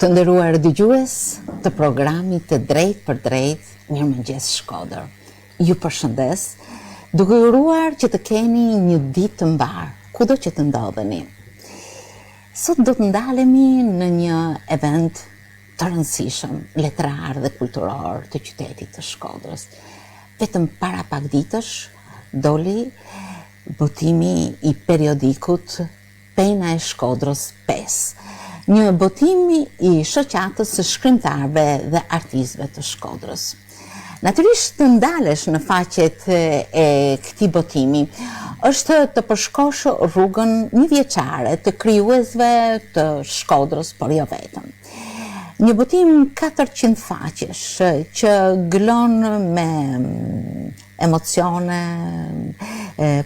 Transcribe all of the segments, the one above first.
Të nderuar dëgjues të programit të Drejt për Drejt, Mirëmëngjes Shkodër. Ju përshëndes, duke uruar që të keni një ditë të mbar, kudo që të ndodheni. Sot do të ndalemi në një event të rëndësishëm, letrar dhe kulturor të qytetit të Shkodrës. Vetëm para pak ditësh doli botimi i periodikut Pena e Shkodrës 5. Një botimi i shoqatës së shkrimtarëve dhe artistëve të Shkodrës. Natyrisht të ndalesh në faqet e këtij botimi është të përshkosh rrugën një vjeçare të krijuesve të Shkodrës, por jo vetëm. Një botim 400 faqesh që gëlon me emocione,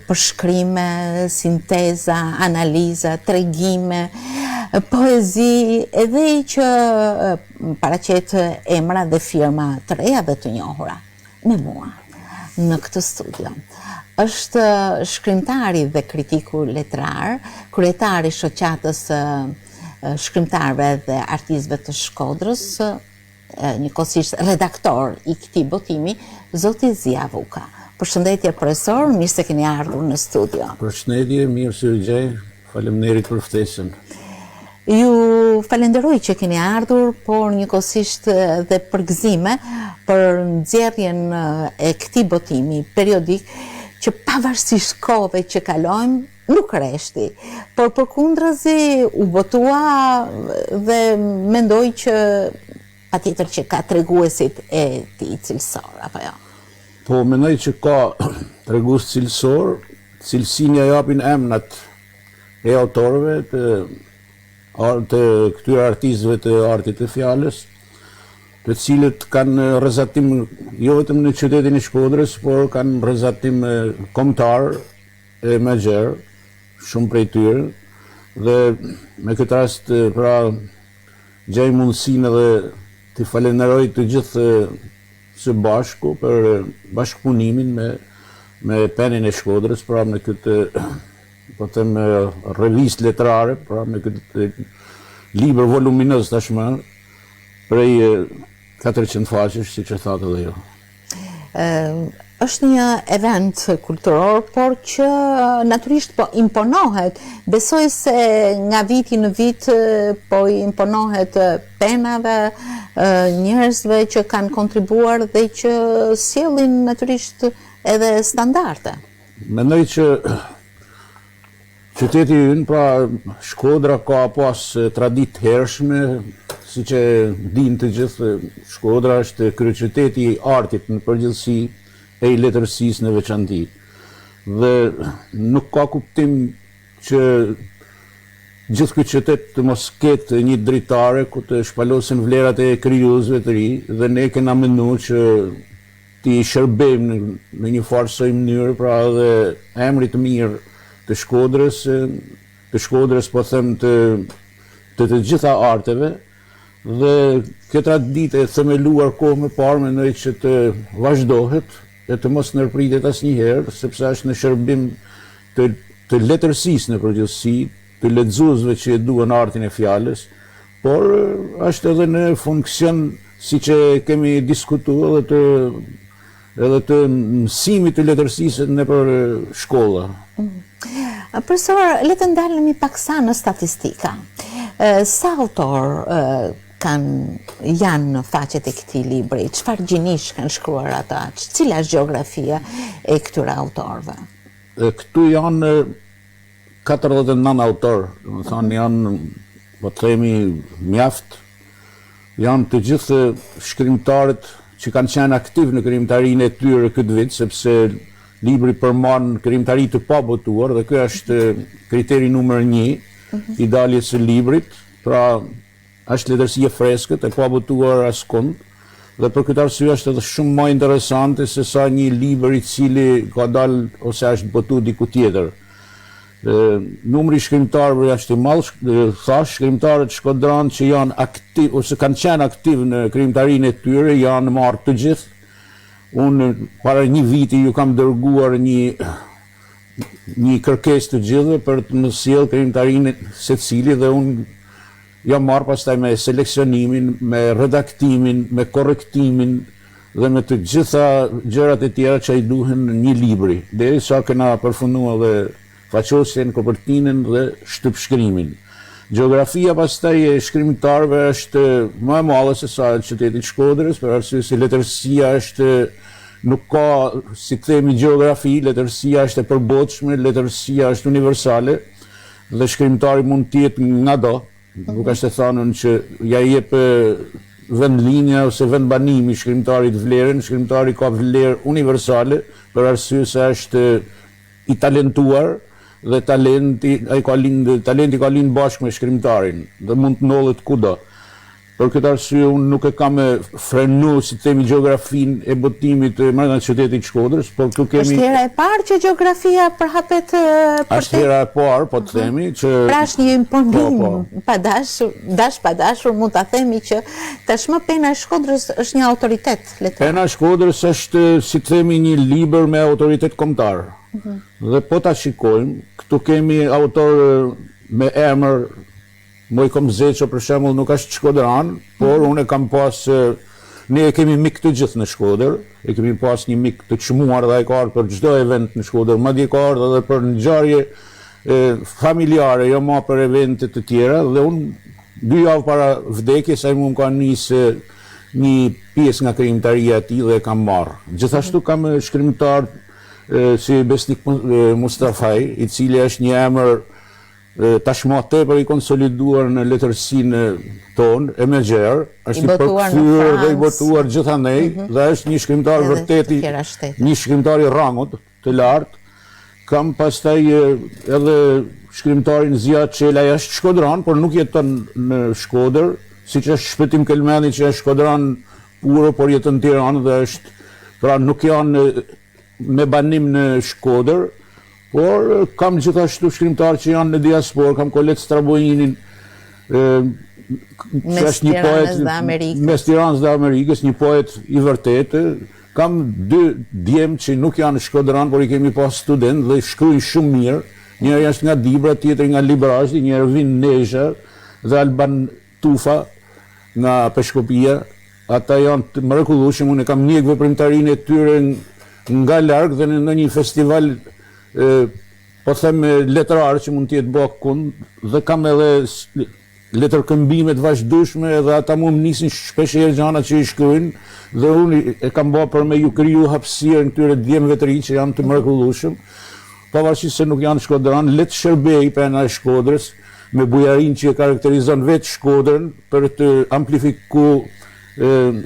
përshkrime, sinteza, analiza, tregime, poezi, edhe që paraqet emra dhe firma të reja dhe të njohura. Me mua, në këtë studio, është shkrimtari dhe kritiku letrar, kryetari shoqatës shkrimtarëve dhe artistëve të Shkodrës, njëkohësisht redaktor i këtij botimi, zoti Zia Vuka. Përshëndetje profesor, mirë se keni ardhur në studio. Përshëndetje, mirë se u gjej, faleminderit për ftesën. Ju falenderoj që keni ardhur, por njëkohësisht dhe për gëzime për nxjerrjen e këtij botimi periodik që pavarësisht kohëve që kalojmë, nuk rreshti, por përkundrazi u botua dhe mendoj që patjetër që ka treguesit e tij cilësor, apo jo? Po, mendoj që ka tregues cilësor, cilësinë ja japin emrat e autorëve të këtyre artistëve të artit të fjalës, të cilët kanë rrezatim jo vetëm në qytetin e Shkodrës, por kanë rrezatim kombëtar e magjer, shumë prej tyre, dhe me këtë rast pra gjej mundësinë edhe të falenderoj të gjithë së bashku për bashkëpunimin me Penën e Shkodrës, pra me këtë po them revistë letrare, pra me këtë libër voluminöz tashmë prej 400 faqesh, siç e thatë edhe ju. Është një event kulturor, por që natyrisht po imponohet. Besoj se nga viti në vit po imponohet penave, njerëzve që kanë kontribuar dhe që sjellin natyrisht edhe standarde. Mendoj që qyteti ynë, pra Shkodra, ka pas traditë hershme, siç e dinë të gjithë. Shkodra është kryeqyteti i artit në përgjithësi, e i letërsisë në veçanti. Dhe nuk ka kuptim që gjithë këtë qytet të mos ketë një dritare ku të shpalosin vlerat e krijuesve të ri, dhe ne kena menduar që t'i shërbejmë në një farë mënyrë, pra dhe emri të mirë të Shkodrës, po them të gjitha arteve, dhe këtë traditë e themeluar kohë më parë, mendoj që të vazhdohet e të mos ndërpritet asnjëherë, sepse është në shërbim të letërsisë në përgjithësi, të lexuesve që e duan artin e fjalës, por është edhe në funksion, siç e kemi diskutuar, edhe të mësimit të letërsisë nëpër shkolla. Profesor, le të ndalemi paksa në statistika. Sa autor janë në faqet e këtij libri, çfarë gjinish kanë shkruar ata, cila është gjeografia e këtyre autorëve? Këtu janë 49 autor, do të thonë janë, po të themi, mjaft, janë të gjithë shkrimtarët që kanë qenë aktiv në krijimtarinë e tyre këtë vit, sepse libri përmban krijimtari të pabotuar, dhe ky është kriteri numër 1 i daljes së librit, pra është letërsi e freskët, e pabotuar askund, dhe për këtë arsye është edhe shumë më interesante se sa një libër i cili ka dalë ose është botuar diku tjetër. Numri i shkrimtarëve është i madh, thash, shkrimtarët shkodran që janë aktiv ose kanë qenë aktiv në krijimtarinë e tyre janë marrë të gjithë. Unë para një viti ju kam dërguar një kërkesë të gjithëve për të më sjellë krijimtarinë secili, dhe unë jam marrë pastaj me seleksionimin, me redaktimin, me korrektimin dhe me të gjitha gjërat e tjera që i duhen një libri. Derisa kena përfunduar dhe faqosjen, kopertinën dhe shtypshkrimin. Gjeografia pastaj e shkrimtarëve është më e madhe se sa e qytetit Shkodrës, për arsye se letërsia është nuk ka, si themi, gjeografi, letërsia është e përbotshme, letërsia është universale dhe shkrimtari mund të jetë ngado, nuk është e thënën që ja jep vendlinja ose vendbanimi shkrimtarit vlerën, shkrimtari ka vlerë universale për arsye se është i talentuar dhe talenti ka lind bashkë me shkrimtarin dhe mund të ndodhet kudo. Për këtë arsye unë nuk e kam frenu, si themi, gjeografin e botimit brenda qytetit Shkodrës, por këtu kemi... Është hera e parë që gjeografia përhapet për Është hera e parë, po të themi, që... Pra është një imponim padashur, mund ta themi që tashmë Pena e Shkodrës është një autoritet letrar. Pena e Shkodrës është, si të themi, një libër me autoritet kombëtar. Dhe po ta shikojmë, këtu kemi autor me emër Mojkom Zeqo, për shembull, nuk është shkodran, por unë e kam pas, ne e kemi mik të gjithë në Shkodër, e kemi pas një mik të çmuar dhe ai ka ardhur për çdo event në Shkodër, madje ka ardhur edhe për ngjarje familjare, jo më për evente të tjera, dhe unë 2 javë para vdekjes ai më ka nisë një pjesë nga krijimtaria e tij dhe e kam marrë. Gjithashtu kam shkrimtar si Besnik Mustafaj, i cili është një emër tashmë tepër i konsoliduar në letërsinë tonë, e me gjerë, është i përkthyer dhe i botuar gjithandej, dhe është një shkrimtar vërteti, një shkrimtar i rangut të lartë. Kam pastaj edhe shkrimtarin Zia Çela, është shkodran, por nuk jeton në Shkodër, siç është Shpëtim Kelmeni që është shkodran puro, por jeton në Tiranë dhe është, pra nuk janë me banim në Shkodër. Por kam gjithashtu shkrimtarë që janë në diasporë, kam Kolet Strabojinin, mes Tiranës dhe Amerikës. Mes Tiranës dhe Amerikës, një poet i vërtetë. Kam 2 djemë që nuk janë shkodran, por i kemi pas student dhe shkruajnë shumë mirë. Njëri është nga Dibra, tjetri nga Librazhi, njëri Vin Nezha dhe Alban Tufa nga Peshkopia. Ata janë të mrekullueshëm, unë kam një veprimtarinë e tyre nga larg dhe në një festival po them letrare që mund të jetë bakun, dhe kam edhe letërkëmbimet vazhdueshme dhe ata mund nisin shpeshherë gjana që i shkruajnë dhe unë e kam bërë për me ju kriju hapësirën këtyre djemve të rinj që janë të mrekullueshëm, pavarësisht se nuk janë shkodran, le të shërbej Pena e Shkodrës me bujarin që e karakterizon vetë Shkodrën për të amplifikuar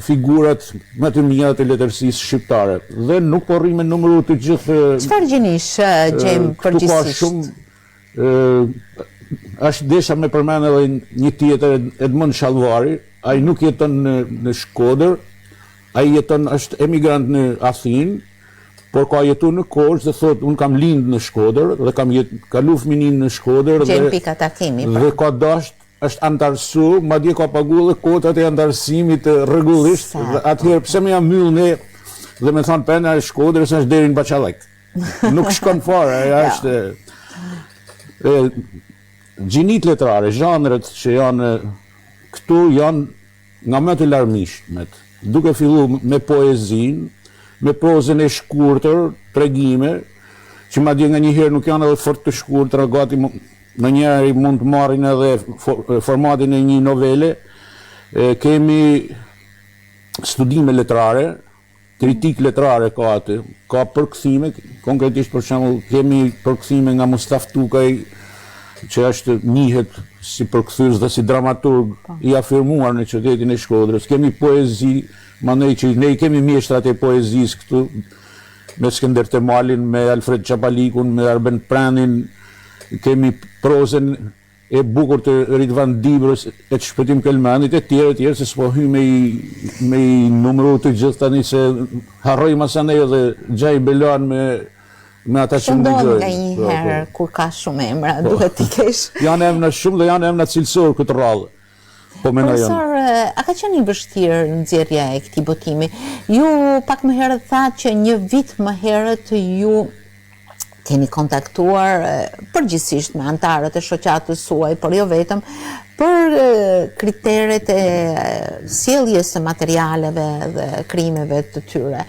figurat më të mira të letërsisë shqiptare. Dhe nuk po rri me numëru të gjithë... Çfarë gjinish gjejmë përgjithsisht? Është desha me përmend edhe një tjetër, Edmond Shallvari, ai nuk jeton në Shkodër, ai është emigrant në Athinë, por ka jetuar në Korçë dhe thotë unë kam lind në Shkodër dhe kam kalu fëminin në Shkodër dhe ka dashur, është antarësu, madje ka paguar kotat e antarësimit rregullisht, dhe atëherë pse më jam mbyll ne dhe më thon Pena e Shkodrës është deri në Baqallak. Nuk shkon fare, është gjinit letrare, zhanret që janë këtu janë nga më të larmishmet, duke filluar me poezinë, me prozën e shkurtër, tregime, që madje nganjëherë nuk janë edhe fort të shkurtra, gati në njëri mund të marrin edhe formatin e një novele. Kemi studime letrare, kritik letrare ka aty, ka përkthime, konkretisht për shembull kemi përkthime nga Mustaf Tukaj, që është njihet si përkthyes dhe si dramaturg i afirmuar në qytetin e Shkodrës. Kemi poezi, mandej që ne kemi mjeshtrat e poezisë këtu, me Skënder Temalin, me Alfred Çapalikun, me Arben Pranin, kemi prozën e bukur të Ridvan Dibrës, e të Shpëtim Kelmenit, e tjerë, se s'po hy me i numëru të gjithë tani, se harroj Masanejo dhe Gjaj Belan me ata që më dëgjojnë. Nga një herë, kur ka shumë emra, duhet t'i kesh. Janë emra shumë dhe janë emra cilësor këtë radhë. Profesor, a ka qenë i vështirë nxjerrja e këtij botimi? Ju pak më herët tha që një vit më herët ju keni kontaktuar përgjithsisht me antarët e shoqatës suaj, por jo vetëm, për kriteret e sjelljes së materialeve dhe krimeve të tyre.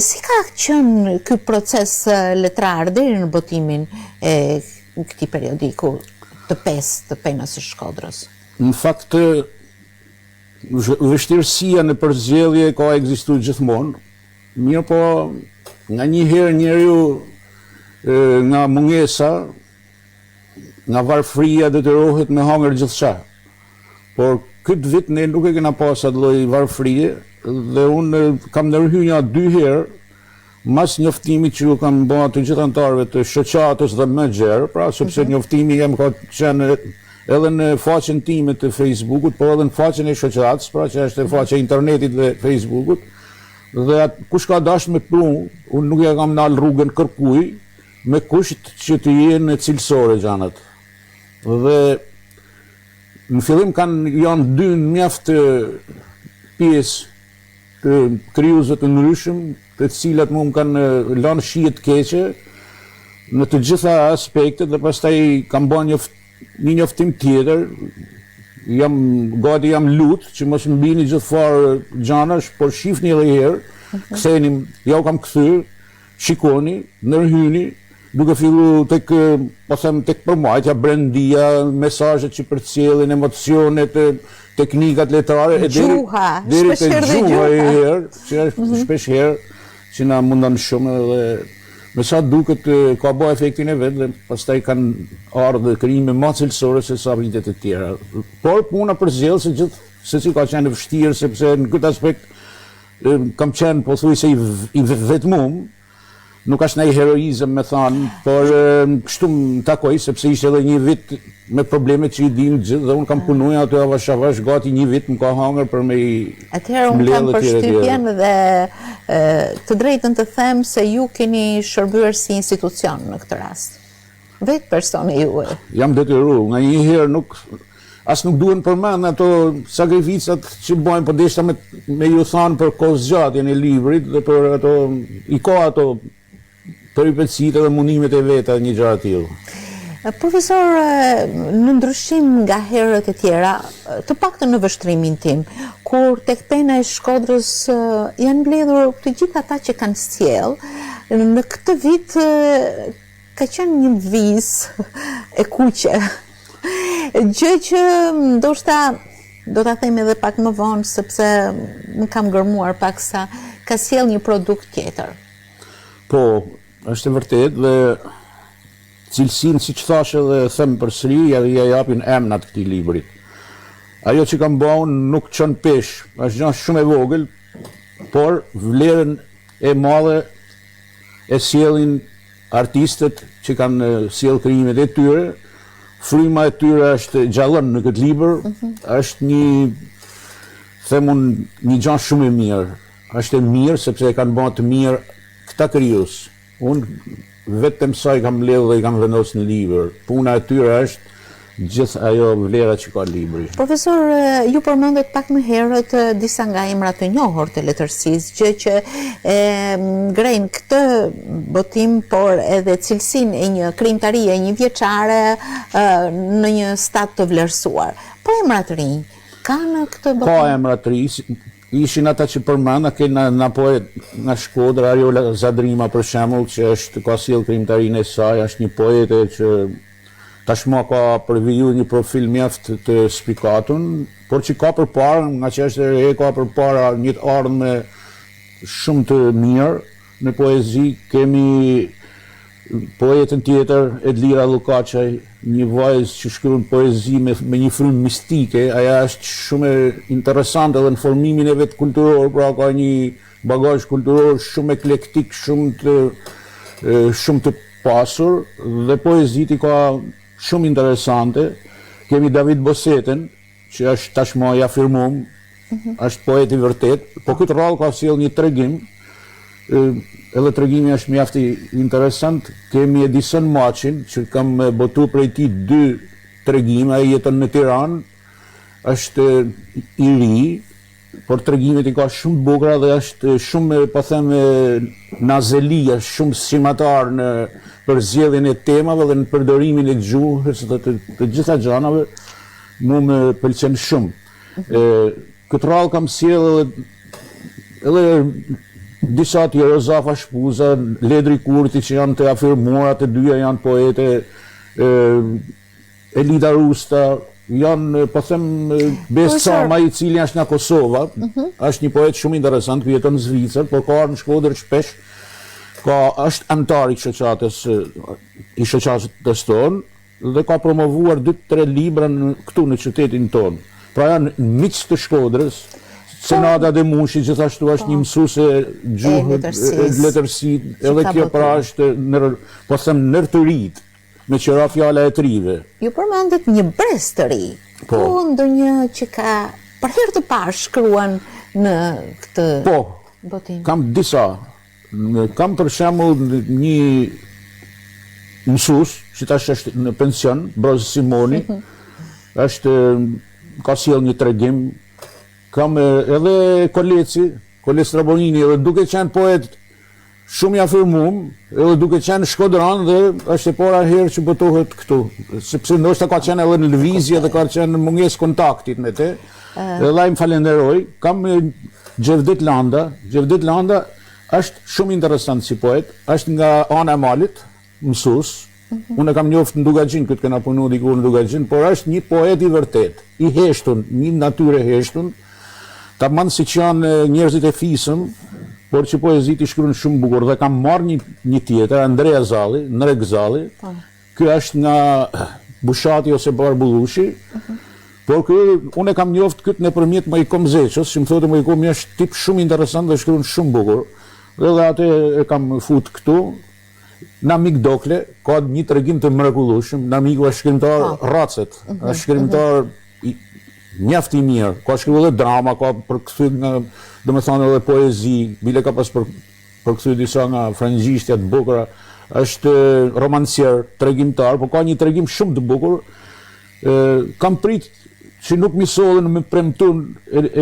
Si ka qenë ky proces letrar deri në botimin e këtij periodiku të penës së Shkodrës? Në fakt, vështirësia në përzgjedhje ka ekzistuar gjithmonë, mirë po nga një herë njeriu nga mungesa, nga varfëria detyrohet me hangër gjithçka. Por këtë vit ne nuk e kena pas atë lloj varfërie dhe unë kam ndërhyrë 2 herë mas njoftimit që u kam bërë të gjithë anëtarëve të shoqatës dhe më gjerë, pra sepse njoftimi jam ka qenë edhe në faqen time të Facebookut, por edhe në faqen e shoqatës, pra që është faqja e internetit dhe Facebookut, dhe kush ka dashur me prunë, unë nuk ja kam dalë rrugën kërkuj, me kusht që të jenë cilësore gjanat. Dhe në fillim janë 2 mjaft pjesë të krijuesve të ndryshëm, të cilat më kanë lënë shije të keqe në të gjitha aspektet dhe pastaj kam bërë një njoftim tjetër. Jam lut që mos më bini gjithfarë gjanash, por shifni edhe herë, ktheni, ja u kam kthyr, shikoni, ndërhyni, duke fillu tek përmbajtja, brendia, mesazhet që përcjellin, emocionet, teknikat letrare, gjuha, deri te gjuha e herë, që është shpesh herë që na mundan shumë dhe me sa duket ka bërë efektin e vet dhe pastaj kanë ardhur krijime më cilësore se sa rritet e tjera. Por puna përzgjedh se secili ka qenë vështirë sepse në këtë aspekt kam qenë pothuajse i vetmuar. Nuk është ndaj heroizëm me thënë, por kështu më takoi sepse ishte edhe një vit me problemet që i dinë gjithë dhe unë kam punuar aty avash gati një vit më ka hangër për me i Atëherë unë kam përshtypjen dhe të drejtën të them se ju keni shërbyer si institucion në këtë rast. Vetë personi juaj. Jam detyruar, nga një herë nuk duhen përmend ato sakrificat që bëjmë, por deshta me ju thënë për kozgjatjen e librit dhe për ato ato peripecitë dhe mundimet e veta një gjëra të tillë. Profesor, në ndryshim nga herët e tjera, të paktën në vështrimin tim, kur tek pena e Shkodrës janë mbledhur të gjithë ata që kanë sjell, në këtë vit ka qenë një vizë e kuqe. Gjë që ndoshta do ta them edhe pak më vonë sepse më kam gërmuar paksa ka sjell një produkt tjetër. Po, është e vërtet dhe cilësinë, siç thashë dhe them përsëri, ja japin emrat këtij libri. Ajo që kam bërë nuk çon pesh, është gjë shumë e vogël, por vlerën e madhe e sjellin artistët që kanë sjell krijimet e tyre. Fryma e tyre është gjallën në këtë libër, është një gjë shumë e mirë. Është e mirë sepse e kanë bërë të mirë këta krijues. Unë vetëm sa i kam mbledhur dhe i kam vendosur në libër. Puna e tyre është gjithë ajo vlera që ka libri. Profesor, ju përmendet pak më herët disa nga emrat të njohur të letërsisë, gjë që ngrejnë këtë botim, por edhe cilësinë e një krijimtarie, një vjeçare në një stat të vlerësuar. Po emrat rinj, kanë këtë botim? Ka emrat të rinj, ishin ata që përmenda, na poet nga Shkodra, Ariola Zadrima për shembull, që ka sjell krijimtarinë e saj, është një poete që tashmë ka përviju një profil mjaft të spikatur, por që ka përpara, nga që është e ka përpara një të ardhme shumë të mirë në poezi. Kemi poetën tjetër, Edlira Lukaçaj, një vajzë që shkruan poezi me një frymë mistike. Aja është shumë interesante edhe në formimin e vet kulturor, pra ka një bagazh kulturor shumë eklektik, shumë të pasur dhe poezit i ka shumë interesante. Kemi David Bosetën, që është tashmë ja firmum, është poet i vërtet, po këtë rrallë ka sjell një tregim, edhe tregimi është mjaft i interesant. Kemi Edison Maçin, që kam botu prej tij 2 tregime, ai jeton në Tiranë, është i ri, por tregimet i ka shumë bukura dhe është shumë, po them, nazeli, është shumë skimatar në përzgjedhjen e temave dhe në përdorimin e gjuhës dhe të gjitha gjanave, mu më pëlqen shumë. Këtë rallë kam sjell edhe disa tjerë, Zafa Shpuza, Ledri Kurti që janë të afirmuara, të dyja janë poete, Elida Rusta, janë, po them, Besama i cili është nga Kosova, është një poet shumë interesant, ku jeton në Zvicër, por ka në Shkodër shpesh, është antar i shoqatës tonë, dhe ka promovuar 2-3 libra këtu në qytetin tonë. Pra janë miq të Shkodrës. Senada Demushi gjithashtu është një mësuese gjuhë, letërsi, edhe kjo pra është po them nër të rit, me qëra fjala e trive. Ju përmendet një brez të ri, po ndonjë që ka për herë të parë shkruan në këtë botim? Kam disa. Kam për shembull një mësues që tash është në pension, Broz Simoni, ka sjell një tregim. Kam edhe Koleci Strabonini, edhe duke qenë poet shumë i afirmuar, edhe duke qenë shkodran dhe është e para herë që botohet këtu, sepse ndoshta ka qenë edhe në lëvizje dhe ka qenë mungesë kontaktit me te. Edhe ai më falenderoj. Kam Gjevdet Landa. Gjevdet Landa është shumë interesant si poet, është nga ana e Malit, mësues. Unë kam njoftë në Dugaxhin, këtë kena punu dikur në Dugaxhin, por është një poet i vërtet, i heshtun, një natyrë e heshtun, ta manë si që janë njerëzit e fisëm, por që poezit i shkruan shumë bukur, dhe kam marrë një tjetër, Andrea Zalli, Nrek Zalli, ky është nga Bushati ose Barbullushi, por unë e kam njoftë këtë nëpërmjet Maikom Zeqës, që më thotë Maikom është tip shumë interesant dhe shkruan shumë bukur, dhe atë e kam fut këtu. Namik Dokle, ka një tregim të mrekullueshëm, Namiku është shkrimtar Racet, është shkrimtar mjaft i mirë, ka shkruar edhe drama, ka përkthyr nga, domethënë edhe poezi, bile ka pas përkthyr disa nga frangjigjtja të bukura, është romancier, tregimtar, por ka një tregim shumë të bukur. Kam prit që nuk mi sollen me premtun,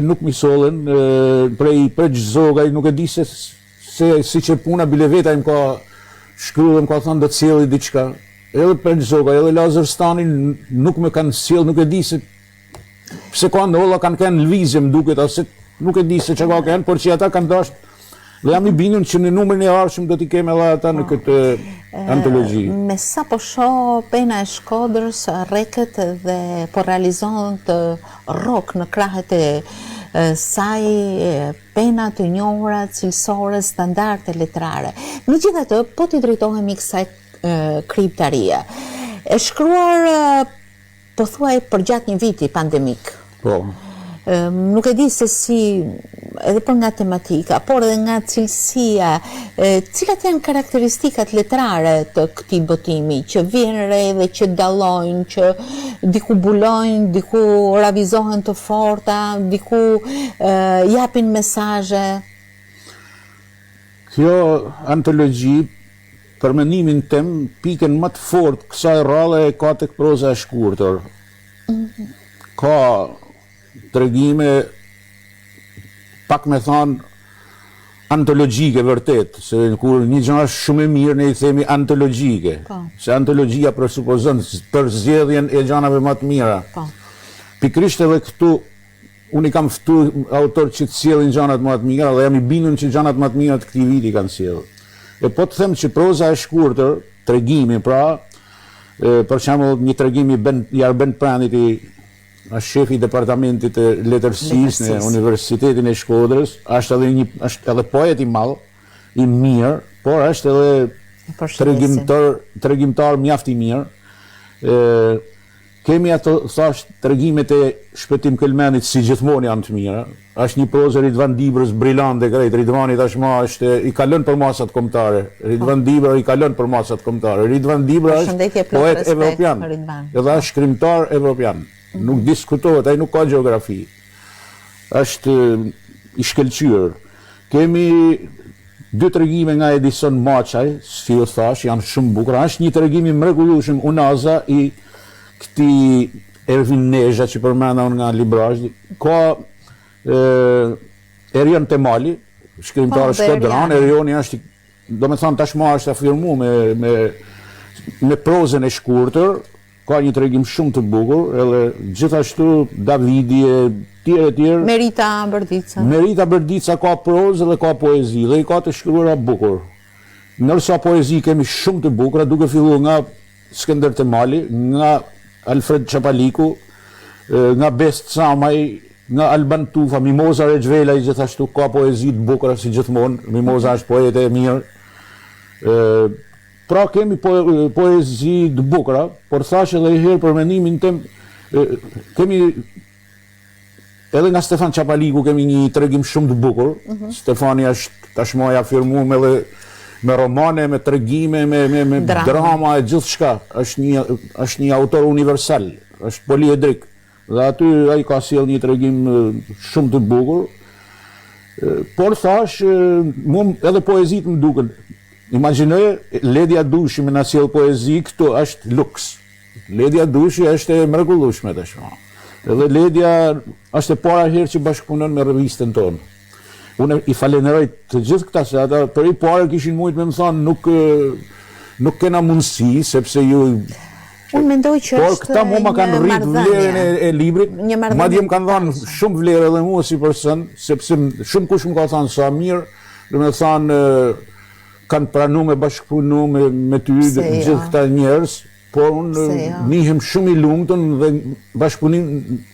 nuk mi sollen prej Zogaj, nuk e di se si që puna bile vetaj më ka shkruar, më ka thënë do të sjellë diçka. Edhe prej Zogaj, edhe Lazar Stani nuk më kanë sjell, nuk e di se ka ndolla kanë kënë lëvizje më duket, ose nuk e di se çka kanë, por që ata kanë dashur. Dhe jam i bindur që në numrin e ardhshëm do t'i kemi edhe ata në këtë antologji. Me sa po shoh pena e Shkodrës rreket dhe po realizon të rock në krahët e saj pena të njohura, cilësore, standarde letrare. Megjithatë, po t'i drejtohemi kësaj kriptarie. E shkruar pothuaj përgjatë një viti pandemik. Po. Nuk e di se si, edhe për nga tematika, por edhe nga cilësia, cilat janë karakteristikat letrare të këtij botimi, që vjen re dhe që dallojnë, që diku bulojnë, diku ravizohen të forta, diku japin mesazhe. Kjo antologji, për mendimin tim, pikën më të fortë kësaj rralle e ka tek proza e shkurtër. Ka tregime, pak me thonë, antologjike vërtet, se kur një gjë është shumë e mirë, ne i themi antologjike, se antologjia presupozon përzgjedhjen e gjërave më të mira. Pikrisht edhe këtu, unë i kam ftuar autor që të sjellin gjërat më të mira, dhe jam i bindur që gjërat më të mira të këtij viti kanë sjellë. E po të them që proza e shkurtër, tregimi pra, për shembull një tregim i Arben Prandit, është shefi i departamentit të letërsisë në Universitetin e Shkodrës, është edhe poet i madh, i mirë, por është edhe tregimtar mjaft i mirë. Kemi ato thash tregimet e Shpëtim Kelmenit si gjithmonë janë të mira. Është një prozë Ridvan Dibrës brillante krejt. Ridvani tashmë i kalon për masat kombëtare. Ridvan Dibra i kalon për masat kombëtare. Ridvan Dibra është poet evropian. Edhe është shkrimtar evropian. Nuk diskutohet, ai nuk ka gjeografi. Është i shkëlqyer. Kemi 2 tregime nga Edison Maçaj, si u thash, janë shumë bukur. Është një tregim i mrekullueshëm Unaza i këtij Ervin Nezha që përmenda unë nga librazhi. Ka Erion Temali, shkrimtar shkodran. Erioni është, do me thonë tashma është afirmuar me me prozën e shkurtër, ka një tregim shumë të bukur, edhe gjithashtu Davidi e tjerë. Merita Bërdica. Merita Bërdica ka prozë dhe ka poezi, dhe i ka të shkruara bukur. Nërsa poezi kemi shumë të bukura, duke filluar nga Skënder Temali, nga Alfred Çapaliku, nga Best Samaj, nga Alban Tufa, Mimoza Rexhvela i gjithashtu ka poezi të bukura si gjithmonë, Mimoza është poete e mirë. Pra kemi poezi të bukura, por thash edhe herë për mendimin tim, kemi edhe nga Stefan Çapaliku kemi një tregim shumë të bukur. Stefani është tashmë afirmuar edhe me romane, me tregime, me drama e gjithçka. Është një autor universal, është poliedrik. Dhe aty ai ka sjell një tregim shumë të bukur. Por thash, edhe poezit më duken. Imagjinoj Ledia Dushi me na sjell poezi, këtu është luks. Ledia Dushi është e mrekullueshme tashmë. Edhe Ledia është e para herë që bashkëpunon me revistën tonë. Unë i falenderoj të gjithë këta se ata për i parë kishin mujt me më thonë nuk kena mundësi, sepse ju... Unë mendoj që por është këta mu ma kanë rritë vlerën e librit, madje më kanë dhënë shumë vlerë edhe mua si person, sepse shumë kush më ka thënë sa mirë, dhe me thënë kanë pranu me bashkëpunu me ty gjithë këta njerëz, por unë nihem shumë i lumtur dhe bashkëpunim,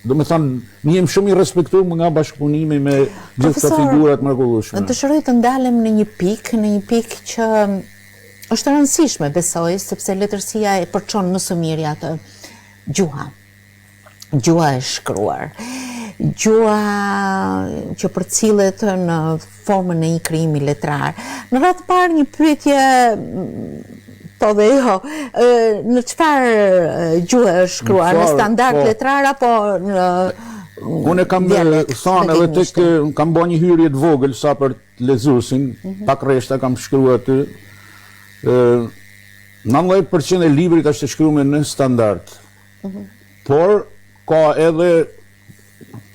do me thënë, nihem shumë i respektuar nga bashkëpunimi me gjithë këta figurat mrekullueshme. Dëshiroj të ndalem në një pikë që është e rëndësishme, besoj, sepse letërsia e përçon më së miri atë gjuha. Gjuha e shkruar. Gjuha që përcillet në formën e një krijimi letrar. Në radhë parë një pyetje po dhe jo, në çfarë gjuhë është shkruar, në standard letrar apo në Unë kam thënë edhe tek kam bërë një hyrje të vogël sa për lezuesin, pak rreshta kam shkruar aty. 90% e librit është shkruar në standard. Por ka edhe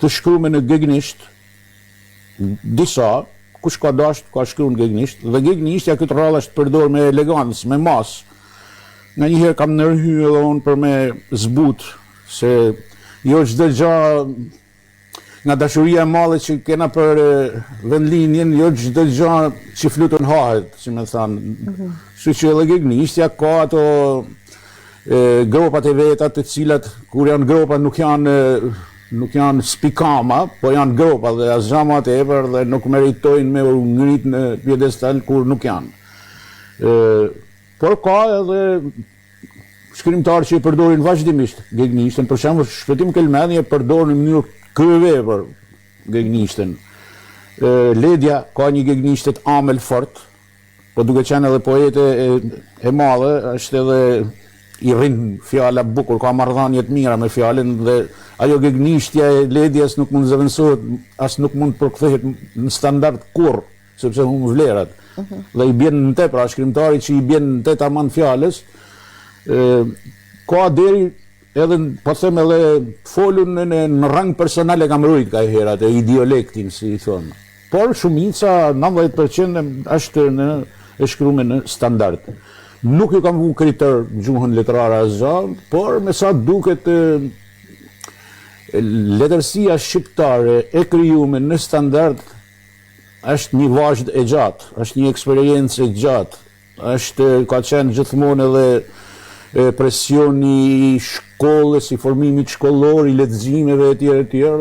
të shkruar në gegnisht. Disa kush ka dashur ka shkruar në gegnisht dhe gegnishtja këtë radhë është përdorur me elegancë, me mas. Nganjëherë kam ndërhyrë edhe unë për me zbut se jo çdo gjë nga dashuria e madhe që kena për vendlinjen, jo çdo gjë që fluton hahet, si më thanë. Kështu që edhe gegnishtja ka ato gropat e veta të cilat kur janë gropa nuk janë spikama, po janë gropa dhe asgjë më tepër dhe nuk meritojnë me u ngrit në piedestal kur nuk janë. Por ka edhe shkrimtarë që e përdorin vazhdimisht gegnishtën, për shembull Shpëtim Kelmeni e përdor në mënyrë kryevepër gegnishtën. Ledia ka një gegnishtet amel fort, po duke qenë edhe poete e madhe, është edhe i rrin fjala bukur, ka marrëdhënie të mira me fjalën dhe ajo gegnishtja e Ledias nuk mund zëvendësohet, as nuk mund përkthehet në standard kurrë, sepse humb vlerat. Dhe i bjen në te, pra shkrimtari që i bjen në te tamam fjalës, ka deri edhe, po them edhe folun në rang personal e kam rujt ka herat, e dialektin, si i thonë. Por shumica, 90% është e shkruar në standard. Nuk ju kam vu kriter gjuhën letrare asgjë, por me sa duket letërsia shqiptare e krijuar në standard është një vazhd e gjatë, është një eksperiencë e gjatë, ka qenë gjithmonë edhe presioni i shkollës, i formimit shkollor, i leximeve etj,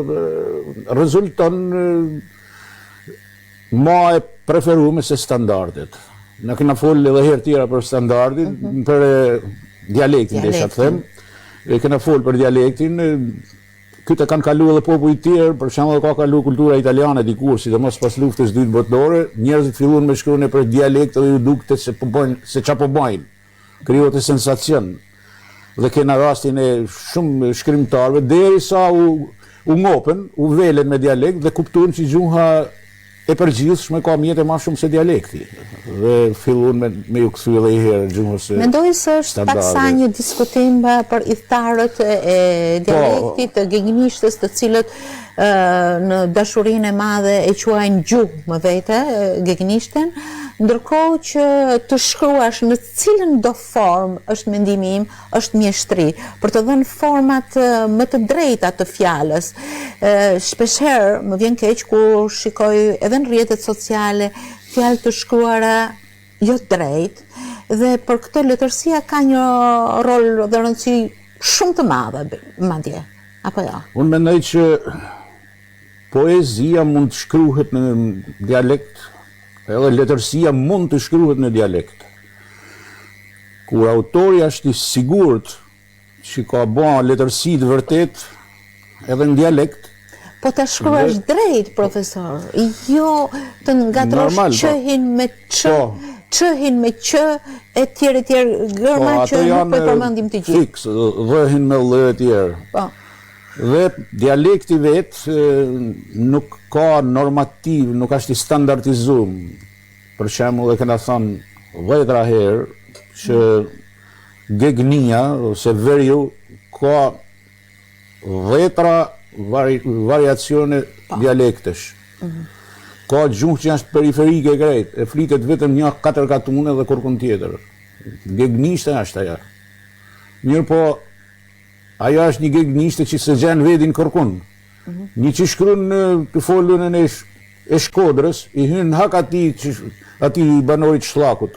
dhe rezulton ma e preferuar se standardet. Në kena folë edhe herë tjera për standardin, për dialektin, desha të them. Kena folë për dialektin, këtë kanë kalu edhe popujt tjerë, për shembull ka kalu kultura italiane dikur, sidomos pas luftës dytë botërore, njerëzit filluan me shkruan për dialekt dhe ju dukte se çfarë po bajnë. Krijohet sensacion. Dhe kena rastin e shumë shkrimtarëve derisa u ngopen, u velen me dialekt dhe kuptuan që gjuha e përgjithshme ka mjete ma shumë se dialekti. Dhe filluan me ju kthy edhe herë gjuhës standarde. Mendoj se është paksa një diskutim për idhtarët e dialektit, të gegnishtës, të cilët në dashurinë e madhe e quajnë gjuhë më vete, gegnishtën, ndërkohë që të shkruash në cilën do formë është mendimi im, është mjeshtri, për të dhënë format më të drejta të fjalës. Shpeshherë më vjen keq kur shikoj edhe në rrjetet sociale fjalë të shkruara jo drejt, dhe për këtë letërsia ka një rol dhe rëndësi shumë të madhe, madje, apo jo? Unë mendoj që poezia mund të shkruhet në dialekt, edhe letërsia mund të shkruhet në dialekt. Kur autori është i sigurt që ka bën letërsi të vërtet edhe në dialekt, po të shkruash drejt, profesor, jo të ngatrosh qëhin me ç, qëhin me q, e tjerë, gërma që nuk po përmendim të gjithë. Fiks, dhëhin me ll e tjerë. Po. Dhe dialekti vetë nuk ka normativ, nuk është i standardizuar. Për shembull, e kena thënë 10 herë që gegnia ose veriu ka 10 variacione dialektesh. Ka gjuhë që është periferike e krejt, e flitet vetëm një 4 katune dhe kërkun tjetër. Gegnishte është aja. Mirë po, ajo është një gegnishte që se gjenë vedin kërkun. Një që shkrun të folën e Shkodrës, i hynë hak ati banorit Shlakut,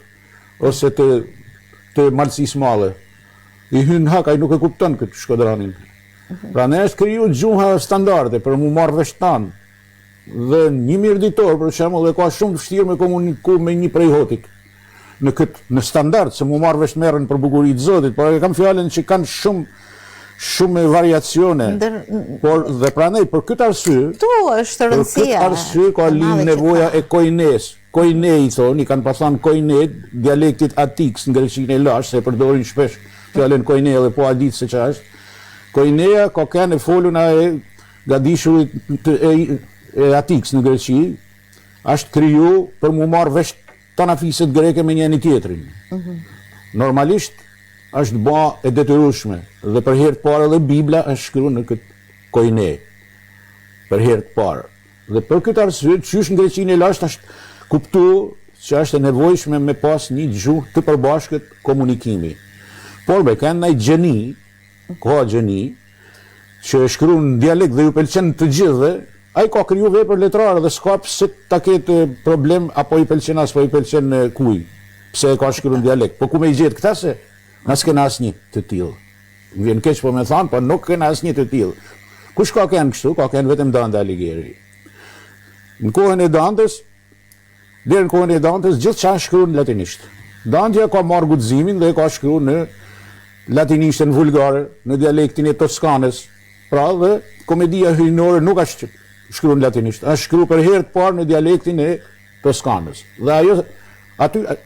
ose të Malësis Male. I hynë hak, a i nuk e kupton këtë Shkodranin. Pra ne është kriju gjuha standarde për mu marrë veshtan. Dhe një mirëditor, për shembull, dhe ka shumë të vështirë me komuniku me një prej hotik. Në standard, se mu marrë veshmerën për bukuritë Zotit, por e kam fjallën që kanë shumë variacione, dhe pranej për këtë arsye, për këtë arsye ka linë nevoja e kojnes. Kojne i thonë, i kanë pasan kojne, dialektit atiks në greqinë e lash, se përdorin shpesh fjallën kojne dhe po a ditë se që është. Kojneja ka kënë e foluna e gadishurit e atiks në Greqi, është kriju për mu marrë vesh tanafiset greke me njeni tjetrin. Normalisht, është ba e detyrueshme, dhe për herë të parë edhe Bibla është shkruar në këtë kojne. Për herë të parë. Dhe për këtë arsye, qysh në Greqinë e lashtë është kuptu që është e nevojshme me pas një gjuhë të përbashkët komunikimi. Por me kanë ndaj gjeni, ka gjeni, që e shkruan në dialekt dhe ju pëlqen të gjithë, ai ka kriju vepër letrare dhe s'ka pse ta ketë problem apo i pëlqen as po i pëlqen kuj. Pse e ka shkruar në dialekt. Po ku me i gjetë këta se? Nas kena asnjë të tillë. Më vjen keq po me thanë, po nuk kena asnjë të tillë. Kush ka kënë kështu? Ka kënë vetëm Dante Alighieri. Në kohën e Dantes, deri në kohën e Dantes, gjithçka shkruan në latinisht. Dante ka marrë guximin dhe e ka shkruar në latinishtën vulgare, në dialektin e Toskanës. Pra dhe komedia hyjnore nuk është shkruar në latinisht, është shkruar për herë të parë në dialektin e Toskanës. Dhe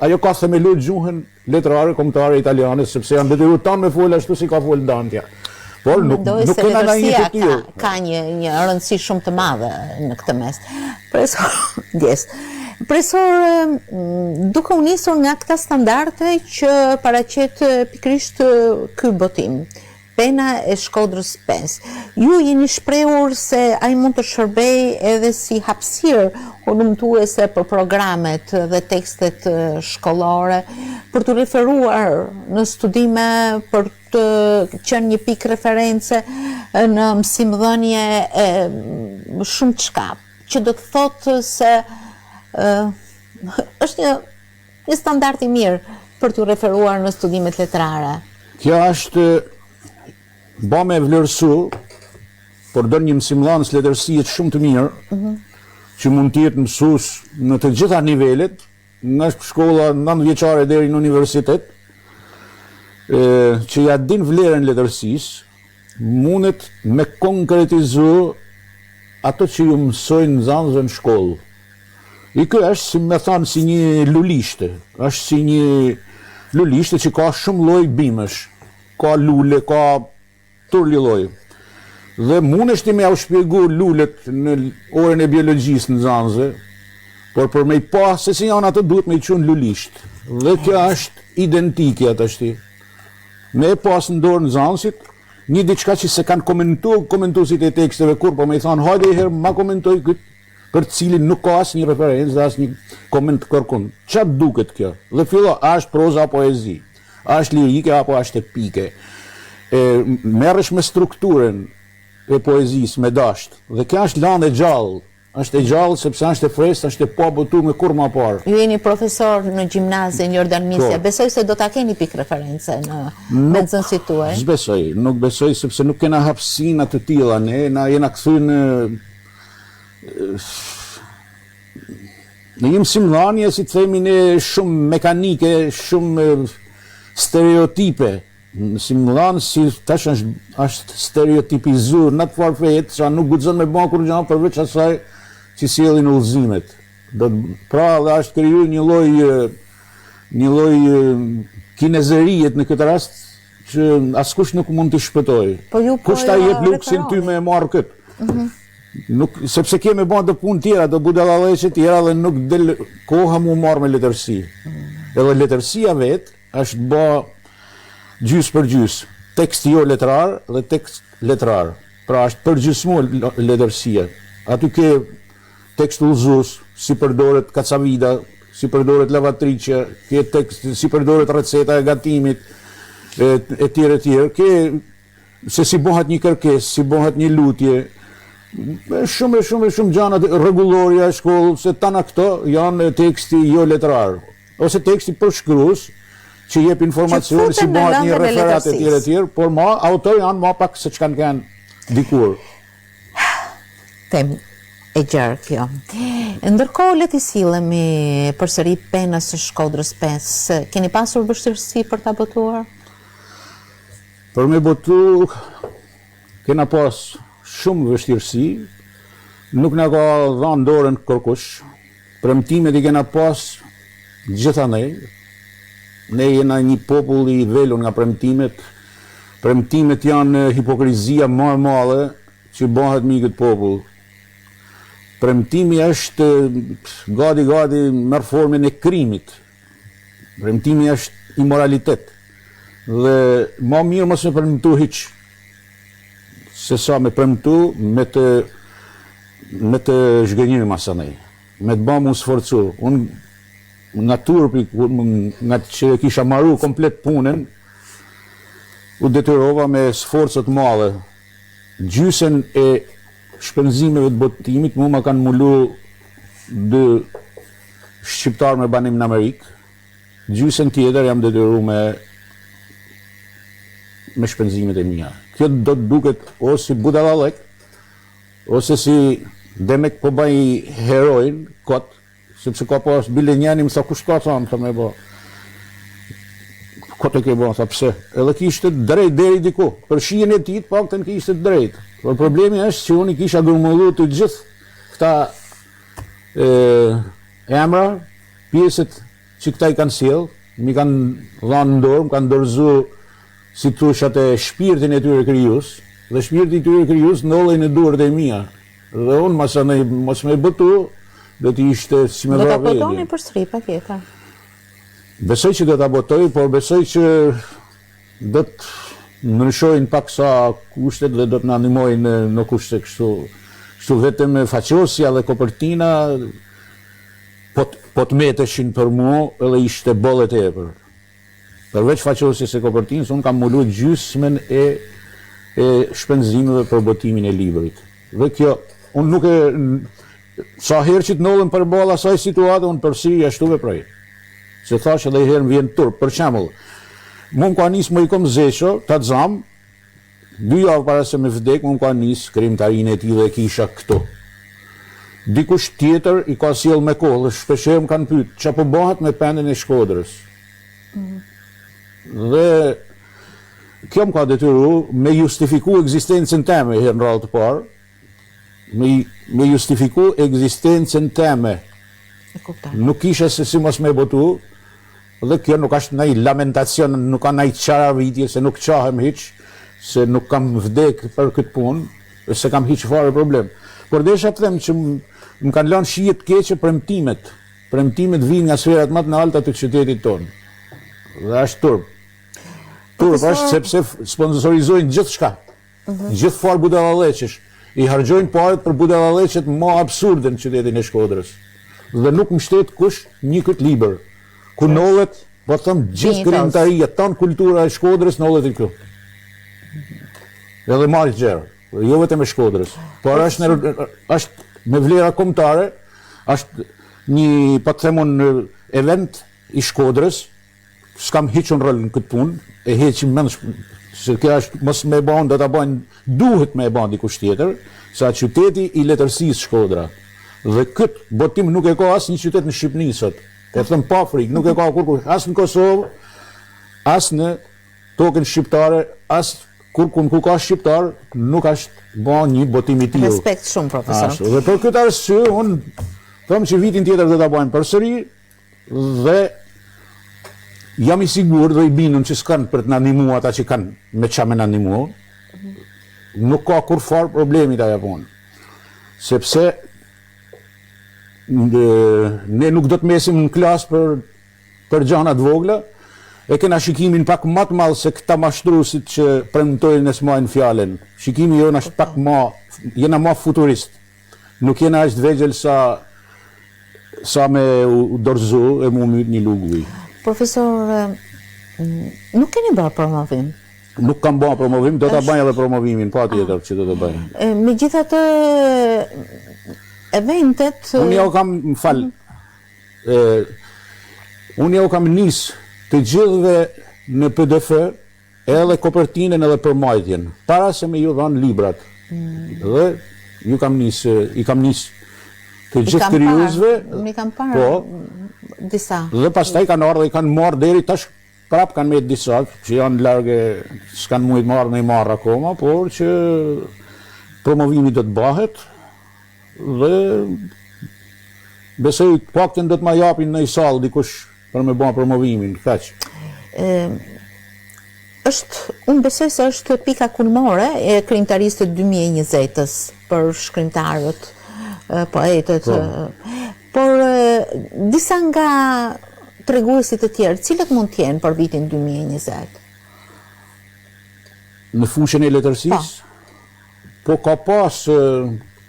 ajo ka themeluar gjuhën letrare kombëtare italiane, sepse janë detyruar tanë me folë ashtu si ka folë Dante. Por nuk kena ndonjë të tillë. Ka një rëndësi shumë të madhe në këtë mes. Profesor, duke u nisur nga këta standarde që paraqet pikërisht ky botim, Pena e Shkodrës 5. Ju jeni shprehur se ai mund të shërbej edhe si hapësirë hulumtuese për programet dhe tekstet shkollore, për të referuar në studime, për të qenë një pikë reference në mësimdhënie shumë çka, që do të thotë se është një standard i mirë për të referuar në studimet letrare. Kjo është ba me vlerësu, por do një mësimdhënës letërsijet shumë të mirë, që mund të jetë mësues në të gjitha nivelet, nga shkolla 9 vjeçare deri në universitet, që ja din vlerën letërsisë, mundet me konkretizu ato që ju mësojnë nxënësve në shkollë. I kjo është, si me thanë, si një lulishte. Është si një lulishte që ka shumë lloj bimësh. Ka lule, ka turli lloj. Dhe mundesh ti me au shpjegu lulet në orën e biologjisë nxënësve, por për me i pa se si janë ato duhet me i qunë lulisht. Dhe kjo është identike atashti. Me e pas në dorë nxënësit, një diçka që se kanë komentuesit e teksteve kur, po me i thanë, hajde i herë ma komentoj këtë, për cilin nuk ka asnjë referencë, asnjë koment kërkun. Çfarë duket kjo? Dhe fillo, a është proza apo poezi? A është lirike apo është epike? Merresh me strukturën e poezisë me dasht. Dhe kjo është lanë e gjallë. Është e gjallë sepse është e freskët, është e pa botuar me kur më parë. Ju jeni profesor në gjimnazin Jordan Misja. Besoj se do ta keni pikë referencë në nxënësit tuaj. Nuk besoj sepse nuk kena hapësina të tilla. Ne na jena kthyer në një simllanie, si të themi ne, shumë mekanike, shumë stereotipe. Simullan si tash është stereotipizuar në të farfet, që nuk guxon me bën kur gjë përveç asaj që sjellin udhëzimet. Pra dhe është krijuar një lloj kinezerie në këtë rast që askush nuk mund të shpëtojë. Kush ta jep luksin ty me marr kët? Nuk, sepse kemi bën të punë tjera, të budallalleqe tjera dhe nuk del koha mu marr me letërsi. Edhe letërsia vet është bë gjys për gjys, tekst jo letrar dhe tekst letrar. Pra është përgjysmuar letërsia. Aty ke tekst udhëzues, si përdoret kacavida, si përdoret lavatriçja, ke tekst si përdoret receta e gatimit, e tjerë. Ke se si bëhet një kërkesë, si bëhet një lutje. Shumë gjana rregulloria e shkollës, se tana këto janë teksti jo letrar, ose teksti përshkrues që jep informacion, si bëhet një referat e tjerë, por autor janë ma pak se çka kanë dikur. Tem e gjerë kjo. Ndërkohë le të sillemi përsëri penës së Shkodrës 5. Keni pasur vështirësi për ta botuar? Për me botu kena pas shumë vështirësi, nuk na ka dhënë dorën kërkush. Premtimet i kena pas gjithanej. Ne jena një popull i velur nga premtimet. Premtimet janë hipokrizia më e madhe që bëhet me këtë popull. Premtimi është gati merr formën e krimit. Premtimi është imoralitet. Dhe më mirë mos me premtu hiç, se sa me premtu me të zhgënjur masanej, me të bëmu sforcu. Unë nga turpi, nga që kisha marru komplet punën, u detyrova me sforcët madhe. Gjysën e shpenzimeve të botimit, mu ma kanë mullu 2 shqiptar me banim në Amerikë. Gjysën tjetër jam detyru me shpenzimet e mia. Kjo do të duket ose si budallalek, ose si demek po bëj heroin, kot, sepse ka pas bile njani më sa kush ka thamë, sa me bo. Kot e ke bo, sa pse. Edhe kishte drejt deri diku. Për shijen e tij, paktën kishte drejt. Por problemi është që unë kisha grumullu të gjithë këta emra, pjesët që këta i kanë sjell, mi kanë dhënë në dorë, më kanë dorëzu si thoshat e shpirtin e tyre krijues, dhe shpirti i tyre krijues ndollej në duart e mia. Dhe unë mos me botu, do të ishte si me vrapë. Do ta botoni përsëri patjetër. Besoj që do ta botoj, por besoj që do të ndryshojnë pak sa kushtet dhe do të na ndihmojnë në kushte kështu vetëm faqosja dhe kopertina po të meteshin për mua edhe ishte bolle tepër. Përveç faqosjes e kopertinës, unë kam mulluar gjysmën e shpenzimeve për botimin e librit. Dhe kjo, unë nuk e... Sa herë që të ndollën për balla asaj situate, unë përsëri ashtu veproj. Se thash edhe herë më vjen turp, për shembull. Mu më ka nis më i kom zesho, ta zam, 2 javë para se me vdek, mu më ka nis krimtarinë e tij dhe kisha këtu. Dikush tjetër i ka sjell me kohë, shpeshherë më kanë pyet, ç'a po bëhet me pendën e Shkodrës. Dhe kjo më ka detyru me justifiku ekzistencën time herë në radhë të parë, me justifiku ekzistencën time. Nuk isha se si mos me botu, dhe kjo nuk është nëj lamentacion, nuk ka nëj qaravitje, se nuk qahem hiq, se nuk kam vdek për këtë punë, se kam hiq fare problem. Por desha të them që më kanë lanë shijet keqe premtimet. Premtimet vinë nga sferat më të larta të qytetit tonë. Dhe është turp. Turp është sepse sponsorizojnë gjithë shka. Gjithë farë budallalleqesh. i hargjojnë paret për budallaqet më absurde në qytetin e Shkodrës. Dhe nuk mbështet kush një këtë libër. Ku nollet, po them gjithë krijimtaria, ton kultura e Shkodrës nollet i këtu. Edhe marrë gjerë, jo vetëm e Shkodrës, por është me vlera kombëtare, është një, po të themun, event i Shkodrës, s'kam hequr rol në këtë punë, e heqim mend se kjo është mos me bën, do ta bëjnë, duhet me e bën dikush tjetër, sa qyteti i letërsisë Shkodra. Dhe këtë botim nuk e ka asnjë qytet në Shqipëri sot. E them pa frikë, nuk e ka kurrë as në Kosovë, as në tokën shqiptare, as kur ka shqiptar, nuk është bën një botim i tillë. Respekt shumë, profesor. Dhe për këtë arsye, unë them që vitin tjetër do ta bëjmë përsëri dhe jam i sigurt dhe i bindur që s'kan për të na ndihmuar ata që kanë me çfarë na ndihmuar. Nuk ka kur fare problemi ta punë. Sepse ne nuk do të mesim në klasë për gjana të vogla, e kena shikimin pak më të madh se këta mashtruesit që premtojnë e s'majnë fjalën. Shikimi jonë është pak më, jena më futurist. Nuk jena as të vegjël sa me u dorëzu e mu myt një luguj. Profesor, nuk keni bërë promovim? Nuk kam bërë promovim, do ta bëj edhe promovimin, patjetër që do të bëj. Megjithatë eventet... Unë jau kam, unë jau kam nisë të gjithëve në PDF edhe kopertinën edhe përmbajtjen, para se me ju dhanë librat. Dhe i kam nisë të gjithë krijuesve. Mi kam parë disa. Dhe pastaj kanë ardhur dhe i kanë marrë deri tash prap kanë me disa që janë largë, s'kan mujt marrë me marrë akoma, por që promovimi do të bëhet dhe besoj paktën do të ma japin në një sallë dikush për me bën promovimin, kaq. Unë besoj se është pika kulmore e krijimtarisë të 2020-s për shkrimtarët, poetët. Por disa nga treguesit të tjerë, cilët mund të jenë për vitin 2020? Në fushën e letërsisë? Po ka pas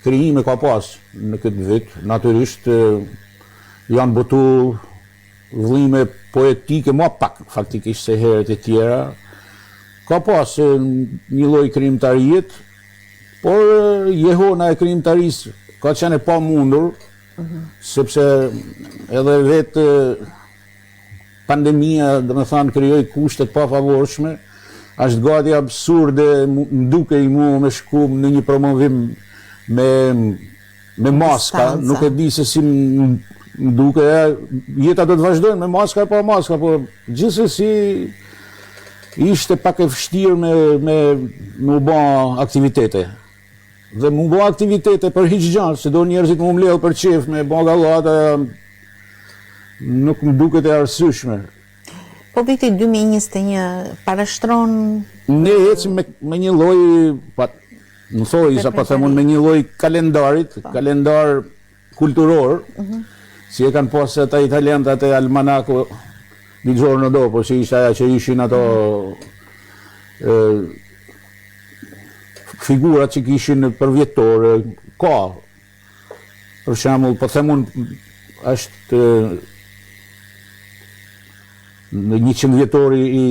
krijime ka pas në këtë vit, natyrisht janë botu vëllime poetike më pak faktikisht se herët e tjera. Ka pas një lloj krijimtariet, por jehona e krijimtarisë ka qenë e pamundur, sepse edhe vetë pandemia, domethënë krijoi kushte të pafavorshme, është gati absurde, duke i mua me shku në një promovim me maska, nuk e di se si duke, jeta do të vazhdojnë me maska e pa maska, por gjithsesi ishte pak e vështirë me u bë aktivitete. Dhe mu bë aktivitete për hiç gjë, se do njerëzit mu mbledh për qef me bë gallata, nuk më duket e arsyeshme. Po viti 2021 parashtron... Ne ecim me një lloj, më thoi, sa pa themun, me një lloj kalendarit, kalendar kulturor, si e kanë pasë ata italianët atë almanako di giorno dopo, si ishte aja që ishin ato figurat që kishin përvjetore, ka. Për shembull, po themun, është në 100 vjetori i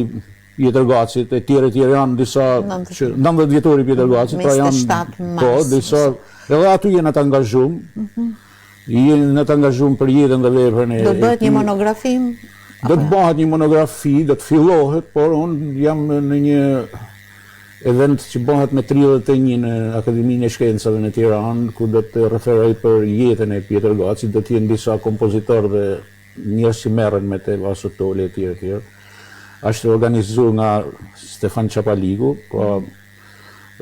Pjetërgacit, e tjerë janë disa 90 vjetori i Pjetërgacit, pra janë po, disa, edhe aty jenë të angazhum, jenë të angazhum për jetën dhe veprën e... Do të bëhet një monografi? Do të bëhet një monografi, do të fillohet, por unë jam në një event që bëhet me 31 në Akademinë e Shkencave në Tiranë, ku do të referoj për jetën e Pjetërgacit, do të jenë disa kompozitorë dhe njerëz që merren me te Vasotoli e tjerë. Është organizuar nga Stefan Çapaliku, po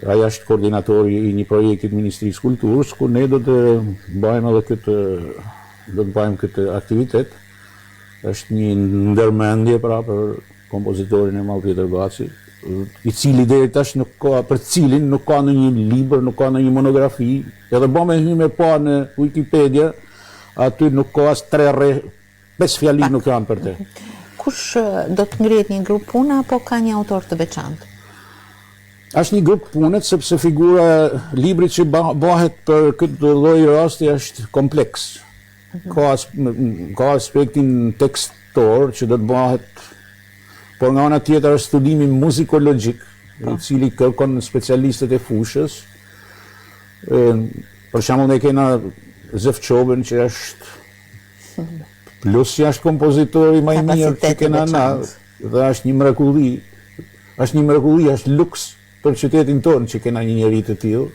ai është koordinatori i një projekti të Ministrisë Kulturës, ku ne do të bëjmë edhe këtë aktivitet. Është një ndërmendje pra për kompozitorin e madh Pjetërgaci, i cili deri tash nuk ka, për cilin nuk ka në një libër, nuk ka në një monografi, edhe bëmë hyme pa në Wikipedia, aty nuk ka as 5 fjali nuk janë për te. Kush do të ngrihet një grup puna, apo ka një autor të veçantë? Është një grup punët sepse figura libri që bëhet për këtë lloj rasti është kompleks. Ka aspektin tekstor që do të bëhet, por nga ana tjetër është studimi muzikologjik, i cili kërkon specialistët e fushës. Për shembull ne kena Zefçobën që është plus që është kompozitori më i mirë që kena na, dhe është një mrekulli. Është luks për qytetin tonë që kena një njerëz të tillë.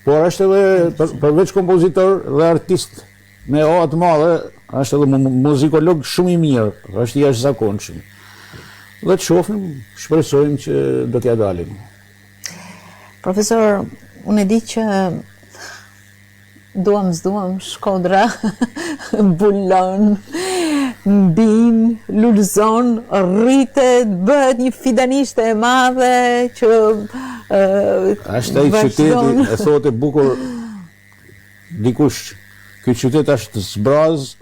Por është edhe përveç kompozitor dhe artist me o të madhe, është edhe muzikolog shumë i mirë, është i jashtëzakonshëm. Dhe të shohim, shpresojmë që do t'ja dalim. Profesor, unë e di që duam Shkodra bulon, mbin, lulëzon, rritet, bëhet një fidanishte e madhe që është ai qyteti, e thotë bukur dikush, ky qytet është zbraz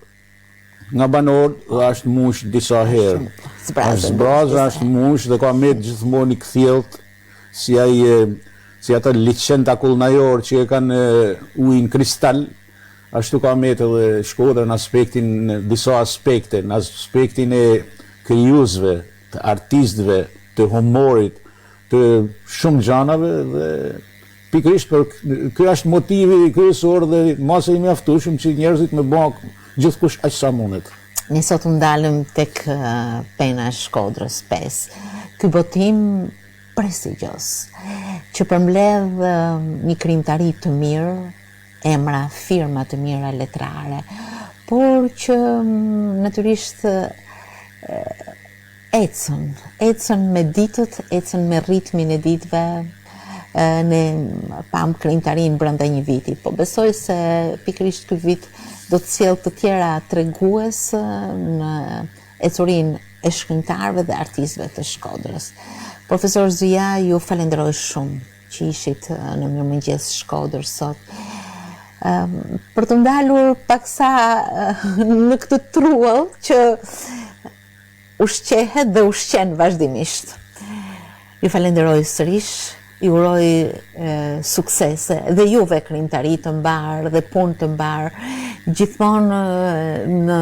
nga banorët dhe është mush disa herë. Zbraz është mush dhe ka met gjithmonë i kthjellët si ata liçenta kullnajor që e kanë ujin kristal, ashtu ka met edhe Shkodra në disa aspekte, në aspektin e krijuesve, të artistëve, të humorit, të shumë gjanave dhe pikërisht për ky është motivi kryesor dhe masa i mjaftueshëm që njerëzit me bën gjithkush aq sa mundet. Ne sot u ndalëm tek pena e Shkodrës 5. Ky botim prestigjos që përmbledh një krijimtari të mirë, emra, firma të mira letrare, por që natyrisht ecën me ditët, ecën me ritmin e ditëve, ne pam krijimtarin brenda një viti, po besoj se pikërisht ky vit do të sjellë të tjera tregues në ecurinë e shkrimtarëve dhe artistëve të Shkodrës. Profesor Zyja, ju falenderoj shumë që ishit në Mirëmëngjes Shkodër sot. Për të ndalur paksa në këtë truall që ushqehet dhe ushqen vazhdimisht. Ju falenderoj sërish, ju uroj suksese dhe juve krijimtari të mbar dhe punë të mbar, gjithmonë në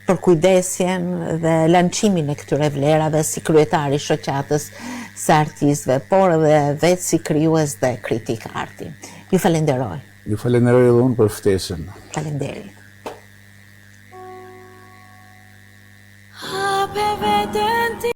përkujdesjen dhe lançimin e këtyre vlerave si kryetari i shoqatës së artistëve, por edhe vetë si krijues dhe kritik arti. Ju falenderoj. Ju falenderoj edhe unë për ftesën. Falenderit. Hape veten ti